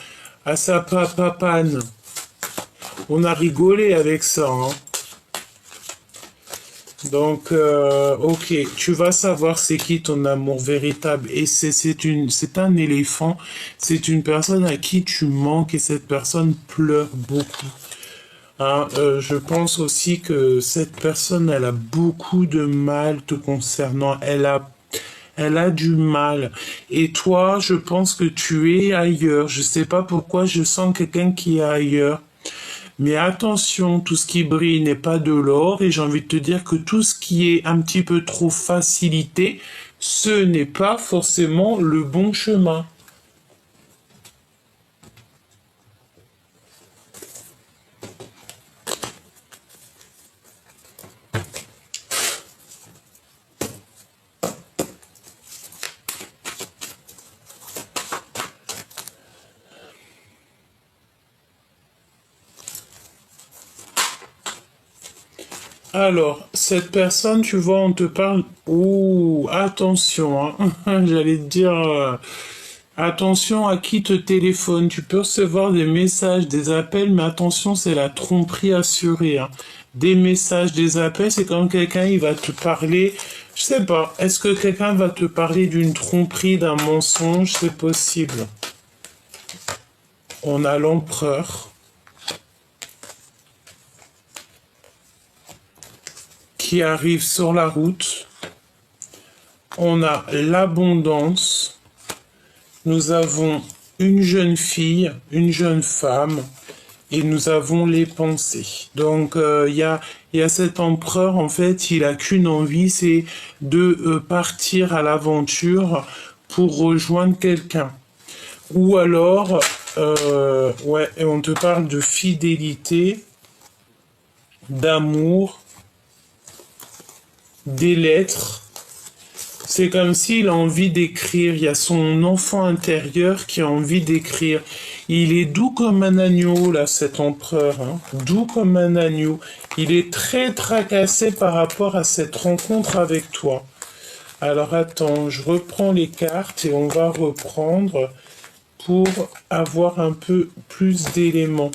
papane. On a rigolé avec ça, hein. Donc, ok, tu vas savoir c'est qui ton amour véritable. Et c'est un éléphant, c'est une personne à qui tu manques et cette personne pleure beaucoup. Hein, je pense aussi que cette personne, elle a beaucoup de mal te concernant. Elle a du mal. Et toi, je pense que tu es ailleurs. Je sais pas pourquoi je sens quelqu'un qui est ailleurs. Mais attention, tout ce qui brille n'est pas de l'or, et j'ai envie de te dire que tout ce qui est un petit peu trop facilité, ce n'est pas forcément le bon chemin. Alors, cette personne, tu vois, on te parle... Ouh, attention, hein. J'allais te dire... attention à qui te téléphone. Tu peux recevoir des messages, des appels, mais attention, c'est la tromperie assurée, hein. Des messages, des appels, c'est quand quelqu'un il va te parler. Je sais pas. Est-ce que quelqu'un va te parler d'une tromperie, d'un mensonge? C'est possible. On a l'empereur qui arrive sur la route. On a l'abondance. Nous avons une jeune fille, une jeune femme, et nous avons les pensées. Donc il y a cet empereur, en fait, il a qu'une envie, c'est de partir à l'aventure pour rejoindre quelqu'un. Ou alors, ouais, et on te parle de fidélité, d'amour, des lettres. C'est comme s'il a envie d'écrire. Il y a son enfant intérieur qui a envie d'écrire. Il est doux comme un agneau, là, cet empereur, hein. Doux comme un agneau. Il est très tracassé par rapport à cette rencontre avec toi. Alors attends, je reprends les cartes et on va reprendre pour avoir un peu plus d'éléments.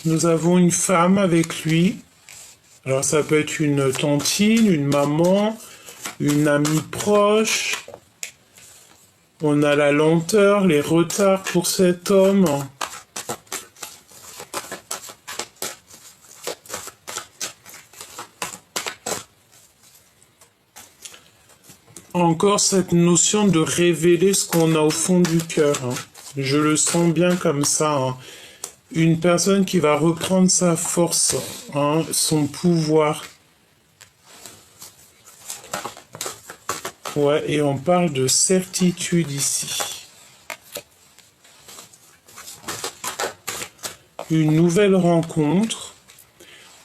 Nous avons une femme avec lui. Alors ça peut être une tantine, une maman, une amie proche. On a la lenteur, les retards pour cet homme. Encore cette notion de révéler ce qu'on a au fond du cœur. Je le sens bien comme ça. Une personne qui va reprendre sa force, son pouvoir. Ouais, et on parle de certitude ici. Une nouvelle rencontre.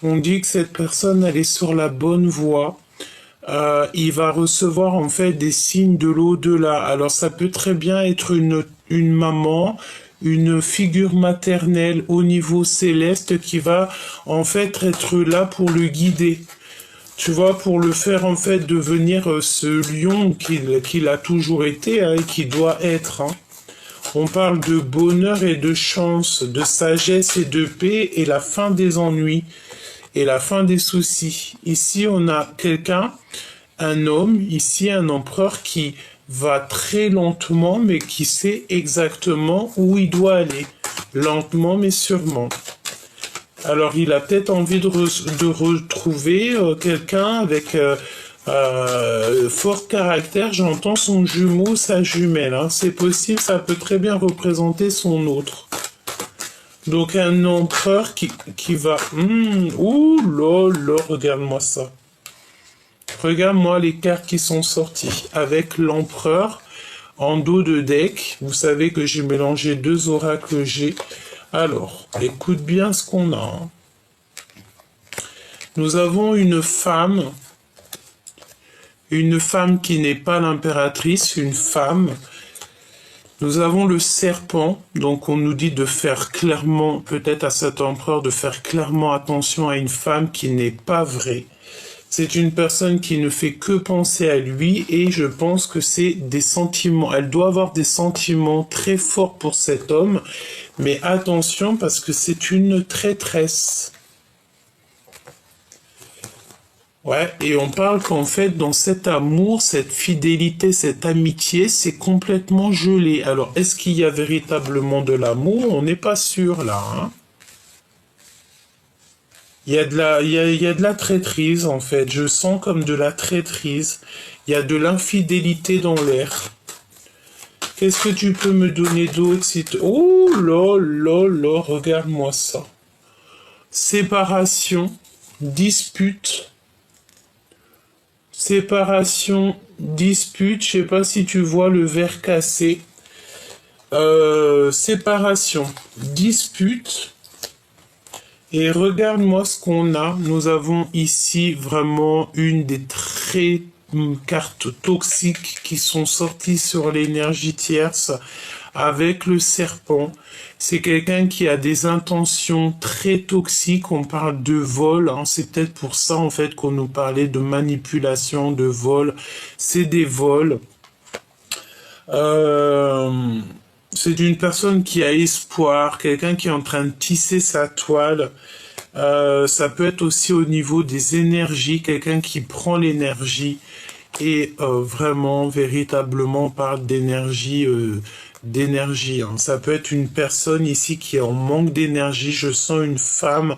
On dit que cette personne, elle est sur la bonne voie. Il va recevoir en fait des signes de l'au-delà. Alors ça peut très bien être une maman, une figure maternelle au niveau céleste qui va en fait être là pour le guider. Tu vois, pour le faire en fait devenir ce lion qu'il a toujours été et qui doit être. On parle de bonheur et de chance, de sagesse et de paix et la fin des ennuis et la fin des soucis. Ici, on a quelqu'un, un homme, ici un empereur qui va très lentement, mais qui sait exactement où il doit aller. Lentement, mais sûrement. Alors, il a peut-être envie de retrouver quelqu'un avec fort caractère. J'entends son jumeau, sa jumelle. C'est possible, ça peut très bien représenter son autre. Donc un empereur qui va... ouh là là, regarde-moi ça. Regarde-moi les cartes qui sont sorties. Avec l'empereur en dos de deck. Vous savez que j'ai mélangé deux oracles G. Alors, écoute bien ce qu'on a. Nous avons une femme qui n'est pas l'impératrice, une femme. Nous avons le serpent, donc on nous dit de faire clairement, peut-être à cet empereur, de faire clairement attention à une femme qui n'est pas vraie. C'est une personne qui ne fait que penser à lui et je pense que c'est des sentiments. Elle doit avoir des sentiments très forts pour cet homme, mais attention parce que c'est une traîtresse. Ouais, et on parle qu'en fait, dans cet amour, cette fidélité, cette amitié, c'est complètement gelé. Alors, est-ce qu'il y a véritablement de l'amour? On n'est pas sûr, là. Il y a de la traîtrise, en fait. Je sens comme de la traîtrise. Il y a de l'infidélité dans l'air. Qu'est-ce que tu peux me donner d'autre si oh là là là, regarde-moi ça. Séparation, dispute. Séparation, dispute, je sais pas si tu vois le verre cassé. Séparation, dispute. Et regarde-moi ce qu'on a. Nous avons ici vraiment une des très cartes toxiques qui sont sorties sur l'énergie tierce avec le serpent. C'est quelqu'un qui a des intentions très toxiques. On parle de vol. C'est peut-être pour ça en fait qu'on nous parlait de manipulation, de vol. C'est des vols. C'est une personne qui a espoir, quelqu'un qui est en train de tisser sa toile. Ça peut être aussi au niveau des énergies, quelqu'un qui prend l'énergie et vraiment, véritablement, on parle d'énergie. Ça peut être une personne ici qui est en manque d'énergie. Je sens une femme.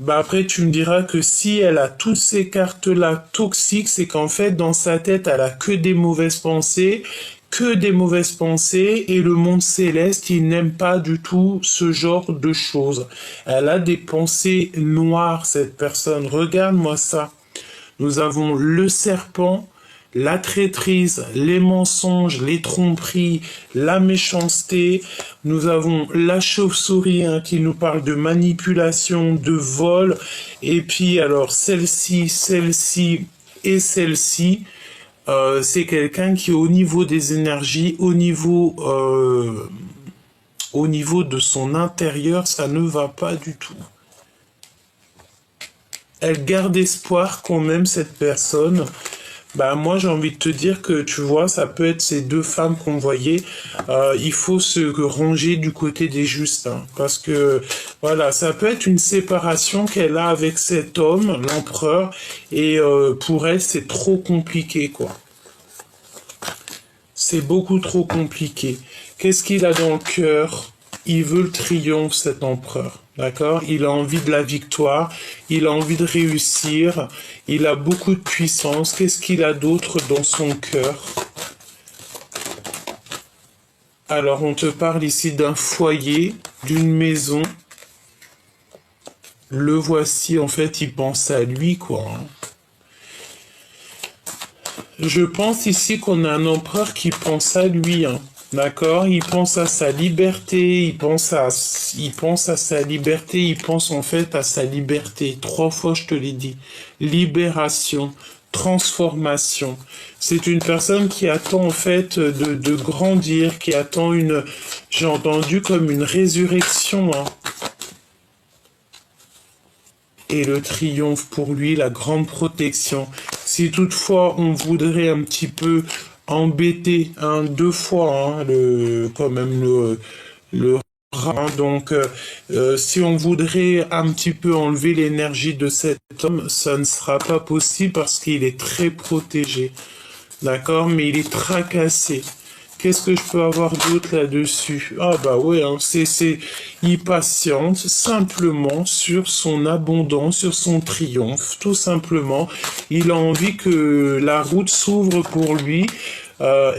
Après, tu me diras que si elle a toutes ces cartes-là toxiques, c'est qu'en fait, dans sa tête, elle a que des mauvaises pensées. Et le monde céleste, il n'aime pas du tout ce genre de choses. Elle a des pensées noires, cette personne. Regarde-moi ça. Nous avons le serpent, la traîtrise, les mensonges, les tromperies, la méchanceté. Nous avons la chauve-souris qui nous parle de manipulation, de vol. Et puis, alors, celle-ci et celle-ci. C'est quelqu'un qui, au niveau des énergies, au niveau de son intérieur, ça ne va pas du tout. Elle garde espoir quand même, cette personne, Bah moi j'ai envie de te dire que tu vois ça peut être ces deux femmes qu'on voyait. Il faut se ranger du côté des justes hein, parce que voilà ça peut être une séparation qu'elle a avec cet homme l'empereur et pour elle c'est trop compliqué quoi. C'est beaucoup trop compliqué. Qu'est-ce qu'il a dans le cœur? Il veut le triomphe, cet empereur. D'accord? Il a envie de la victoire. Il a envie de réussir. Il a beaucoup de puissance. Qu'est-ce qu'il a d'autre dans son cœur? Alors, on te parle ici d'un foyer, d'une maison. Le voici, en fait, il pense à lui, quoi. Je pense ici qu'on a un empereur qui pense à lui, hein. D'accord? Il pense à sa liberté, il pense à sa liberté, il pense en fait à sa liberté. 3 fois je te l'ai dit. Libération, transformation. C'est une personne qui attend en fait de grandir, qui attend une, j'ai entendu comme une résurrection, hein. Et le triomphe pour lui, la grande protection. Si toutefois on voudrait un petit peu embêter, hein, 2 fois, hein, quand même le rat, hein. Donc, si on voudrait un petit peu enlever l'énergie de cet homme, ça ne sera pas possible parce qu'il est très protégé. D'accord? Mais il est tracassé. Qu'est-ce que je peux avoir d'autre là-dessus? Ah bah ouais, hein, il patiente simplement sur son abondance, sur son triomphe, tout simplement. Il a envie que la route s'ouvre pour lui.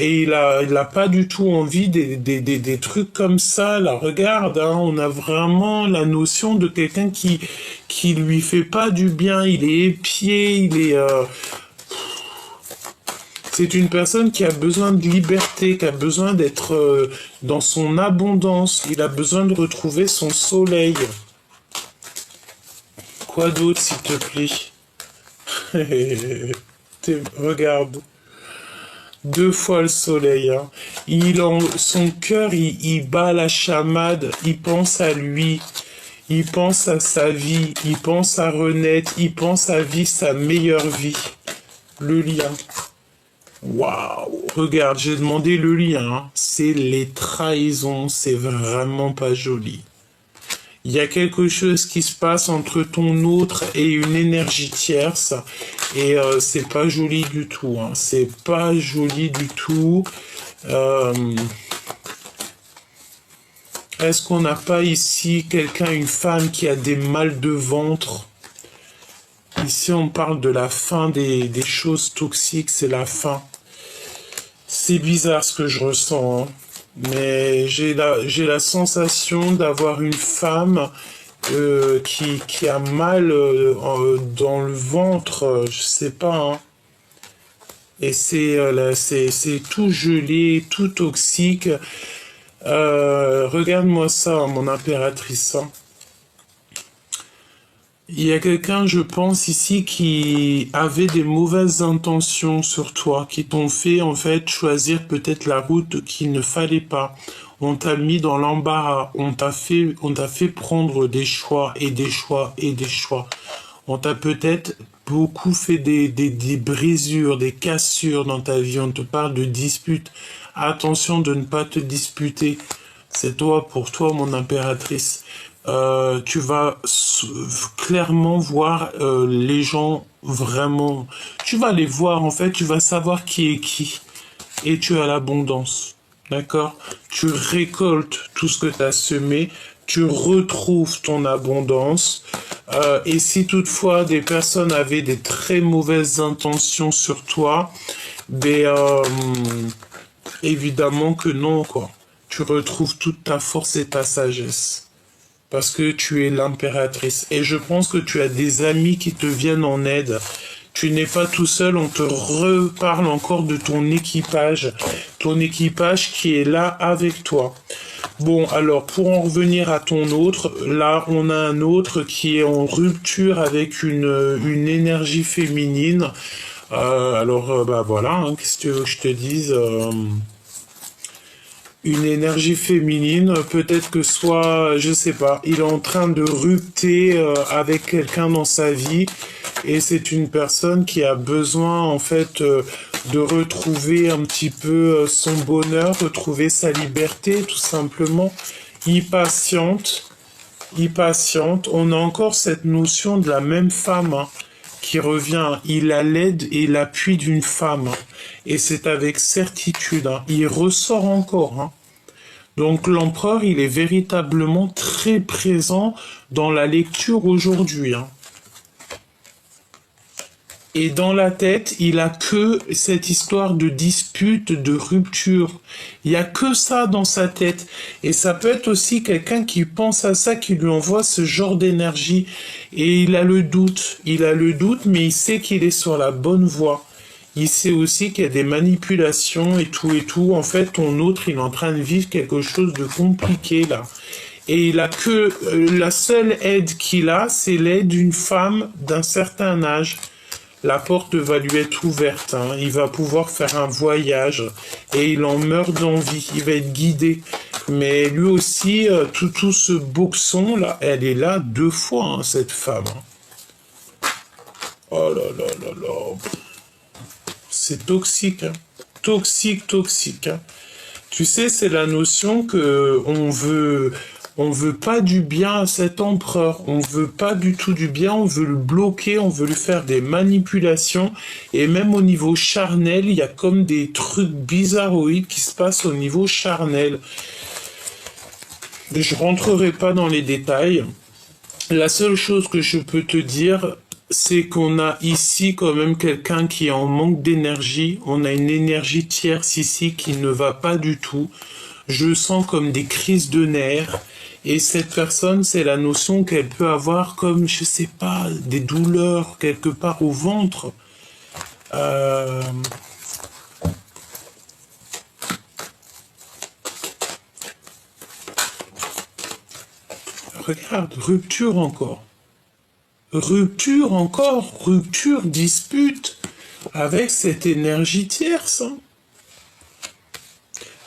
Et il a pas du tout envie des trucs comme ça. Là, regarde, hein, on a vraiment la notion de quelqu'un qui lui fait pas du bien. Il est épié, c'est une personne qui a besoin de liberté, qui a besoin d'être dans son abondance. Il a besoin de retrouver son soleil. Quoi d'autre, s'il te plaît? Regarde. 2 fois le soleil. Hein. Son cœur, il bat la chamade. Il pense à lui. Il pense à sa vie. Il pense à renaître. Il pense à vivre sa meilleure vie. Le lien. Waouh, regarde, j'ai demandé le lien. Hein. C'est les trahisons, c'est vraiment pas joli. Il y a quelque chose qui se passe entre ton autre et une énergie tierce et c'est pas joli du tout. Hein. C'est pas joli du tout. Est-ce qu'on n'a pas ici quelqu'un, une femme qui a des mal de ventre? Ici, on parle de la fin des choses toxiques, c'est la fin. C'est bizarre ce que je ressens, hein. Mais j'ai la sensation d'avoir une femme qui a mal dans le ventre, je sais pas, hein. Et c'est tout gelé, tout toxique. Regarde-moi ça, mon impératrice, hein. Il y a quelqu'un, je pense, ici qui avait des mauvaises intentions sur toi, qui t'ont fait, en fait, choisir peut-être la route qu'il ne fallait pas. On t'a mis dans l'embarras, on t'a fait prendre des choix et des choix et des choix. On t'a peut-être beaucoup fait des brisures, des cassures dans ta vie. On te parle de disputes. Attention de ne pas te disputer. C'est toi, pour toi, mon impératrice. Tu vas clairement voir les gens vraiment. Tu vas les voir, en fait, tu vas savoir qui est qui. Et tu as l'abondance. D'accord? Tu récoltes tout ce que tu as semé. Tu retrouves ton abondance. Et si toutefois des personnes avaient des très mauvaises intentions sur toi, ben, évidemment que non, quoi. Tu retrouves toute ta force et ta sagesse. Parce que tu es l'impératrice. Et je pense que tu as des amis qui te viennent en aide. Tu n'es pas tout seul, on te reparle encore de ton équipage. Ton équipage qui est là avec toi. Bon, alors, pour en revenir à ton autre, là, on a un autre qui est en rupture avec une énergie féminine. Bah voilà, hein, qu'est-ce que tu veux que je te dise une énergie féminine, peut-être que soit, je sais pas, il est en train de rupter avec quelqu'un dans sa vie et c'est une personne qui a besoin en fait de retrouver un petit peu son bonheur, retrouver sa liberté tout simplement. Impatiente, impatiente. On a encore cette notion de la même femme hein, qui revient. Il a l'aide et l'appui d'une femme hein, et c'est avec certitude. Hein. Il ressort encore. Hein. Donc l'empereur, il est véritablement très présent dans la lecture aujourd'hui. Hein. Et dans la tête, il a que cette histoire de dispute, de rupture. Il y a que ça dans sa tête. Et ça peut être aussi quelqu'un qui pense à ça, qui lui envoie ce genre d'énergie. Et il a le doute. Il a le doute, mais il sait qu'il est sur la bonne voie. Il sait aussi qu'il y a des manipulations et tout et tout. En fait, ton autre, il est en train de vivre quelque chose de compliqué là. Et il a que la seule aide qu'il a, c'est l'aide d'une femme d'un certain âge. La porte va lui être ouverte, hein. Il va pouvoir faire un voyage et il en meurt d'envie, il va être guidé. Mais lui aussi, tout ce boxon là, elle est là 2 fois, hein, cette femme. Oh là là là là. C'est toxique, hein. Toxique, toxique. Hein. Tu sais, c'est la notion que on veut pas du bien à cet empereur. On veut pas du tout du bien. On veut le bloquer. On veut lui faire des manipulations. Et même au niveau charnel, il y a comme des trucs bizarroïdes qui se passent au niveau charnel. Je rentrerai pas dans les détails. La seule chose que je peux te dire, c'est qu'on a ici quand même quelqu'un qui est en manque d'énergie. On a une énergie tierce ici qui ne va pas du tout. Je sens comme des crises de nerfs. Et cette personne, c'est la notion qu'elle peut avoir comme, je sais pas, des douleurs quelque part au ventre. Regarde, rupture encore. Rupture encore, rupture, dispute avec cette énergie tierce. Hein.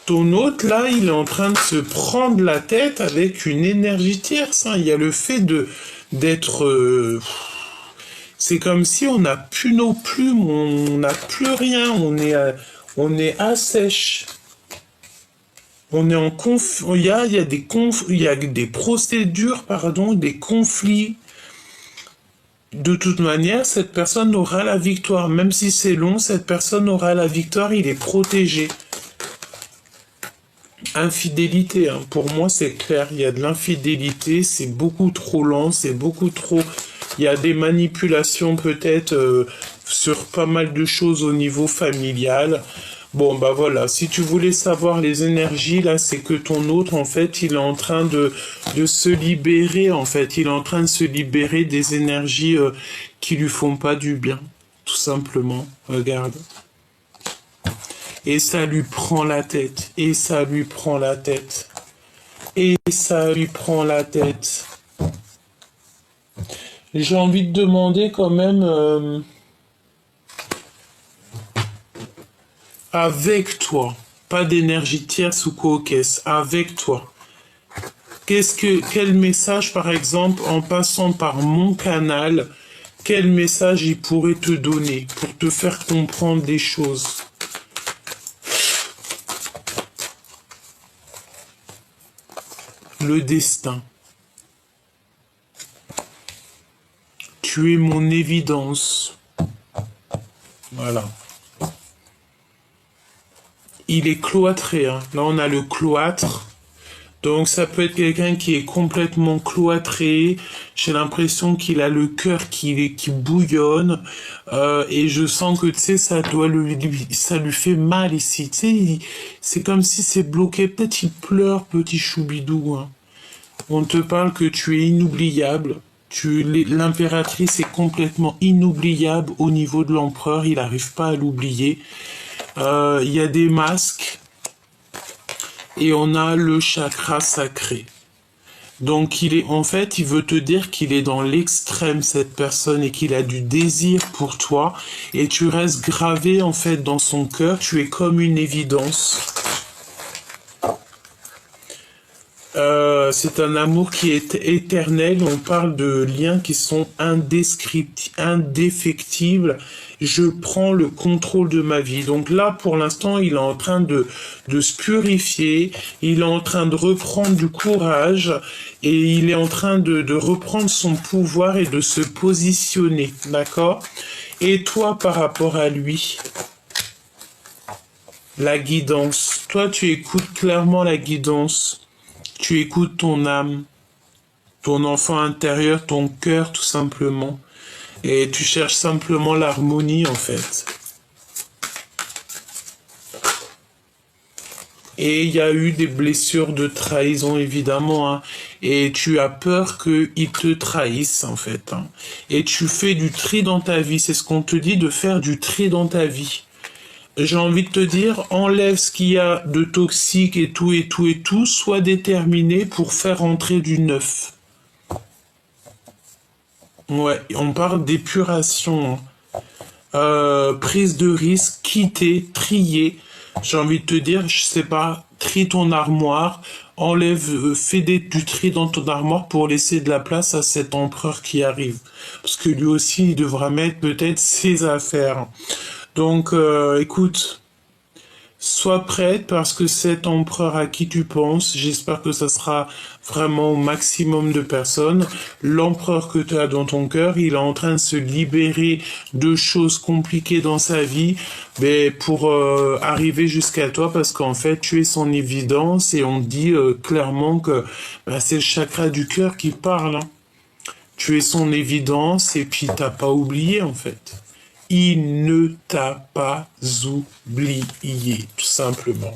Ton hôte, là, il est en train de se prendre la tête avec une énergie tierce. Hein. Il y a le fait d'être... c'est comme si on n'a plus nos plumes, on n'a plus rien, on est assèche. On est en il y a des procédures, pardon, des conflits. De toute manière, cette personne aura la victoire. Même si c'est long, cette personne aura la victoire, il est protégé. Infidélité, hein. Pour moi c'est clair, il y a de l'infidélité, c'est beaucoup trop lent, c'est beaucoup trop... Il y a des manipulations peut-être sur pas mal de choses au niveau familial. Bon bah voilà, si tu voulais savoir les énergies, là c'est que ton autre en fait il est en train de se libérer en fait, il est en train de se libérer des énergies qui lui font pas du bien, tout simplement, regarde. Et ça lui prend la tête, et ça lui prend la tête, et ça lui prend la tête. J'ai envie de demander quand même, avec toi, pas d'énergie tierce ou coquesse, avec toi. Quel message par exemple, en passant par mon canal, quel message il pourrait te donner pour te faire comprendre des choses? Le destin. Tu es mon évidence. Voilà. Il est cloîtré. Hein. Là, on a le cloître. Donc, ça peut être quelqu'un qui est complètement cloîtré. J'ai l'impression qu'il a le cœur qui bouillonne. Et je sens que, tu sais, ça lui fait mal ici. Tu sais, c'est comme si c'est bloqué. Peut-être il pleure, petit choubidou. Hein. On te parle que tu es inoubliable. L'impératrice est complètement inoubliable au niveau de l'empereur. Il n'arrive pas à l'oublier. Il y a des masques. Et on a le chakra sacré. Donc en fait, il veut te dire qu'il est dans l'extrême, cette personne, et qu'il a du désir pour toi. Et tu restes gravé, en fait, dans son cœur. Tu es comme une évidence. C'est un amour qui est éternel. On parle de liens qui sont indéfectibles. Je prends le contrôle de ma vie. Donc là, pour l'instant, il est en train de se purifier. Il est en train de reprendre du courage et il est en train de reprendre son pouvoir et de se positionner. D'accord? Et toi, par rapport à lui, la guidance. Toi, tu écoutes clairement la guidance. Tu écoutes ton âme, ton enfant intérieur, ton cœur, tout simplement. Et tu cherches simplement l'harmonie, en fait. Et il y a eu des blessures de trahison, évidemment, hein. Et tu as peur qu'ils te trahissent, en fait, hein. Et tu fais du tri dans ta vie. C'est ce qu'on te dit, de faire du tri dans ta vie. J'ai envie de te dire, enlève ce qu'il y a de toxique et tout, et tout, et tout. Sois déterminé pour faire entrer du neuf. Ouais, on parle d'épuration, hein. Prise de risque, quitter, trier. J'ai envie de te dire, je sais pas, trie ton armoire, enlève, fais du tri dans ton armoire pour laisser de la place à cet empereur qui arrive. Parce que lui aussi, il devra mettre peut-être ses affaires. Donc, écoute, sois prête parce que cet empereur à qui tu penses, j'espère que ça sera vraiment au maximum de personnes. L'empereur que tu as dans ton cœur, il est en train de se libérer de choses compliquées dans sa vie, mais pour arriver jusqu'à toi, parce qu'en fait, tu es son évidence et on dit clairement que c'est le chakra du cœur qui parle, hein. Tu es son évidence et puis t'as pas oublié en fait. Il ne t'a pas oublié, tout simplement.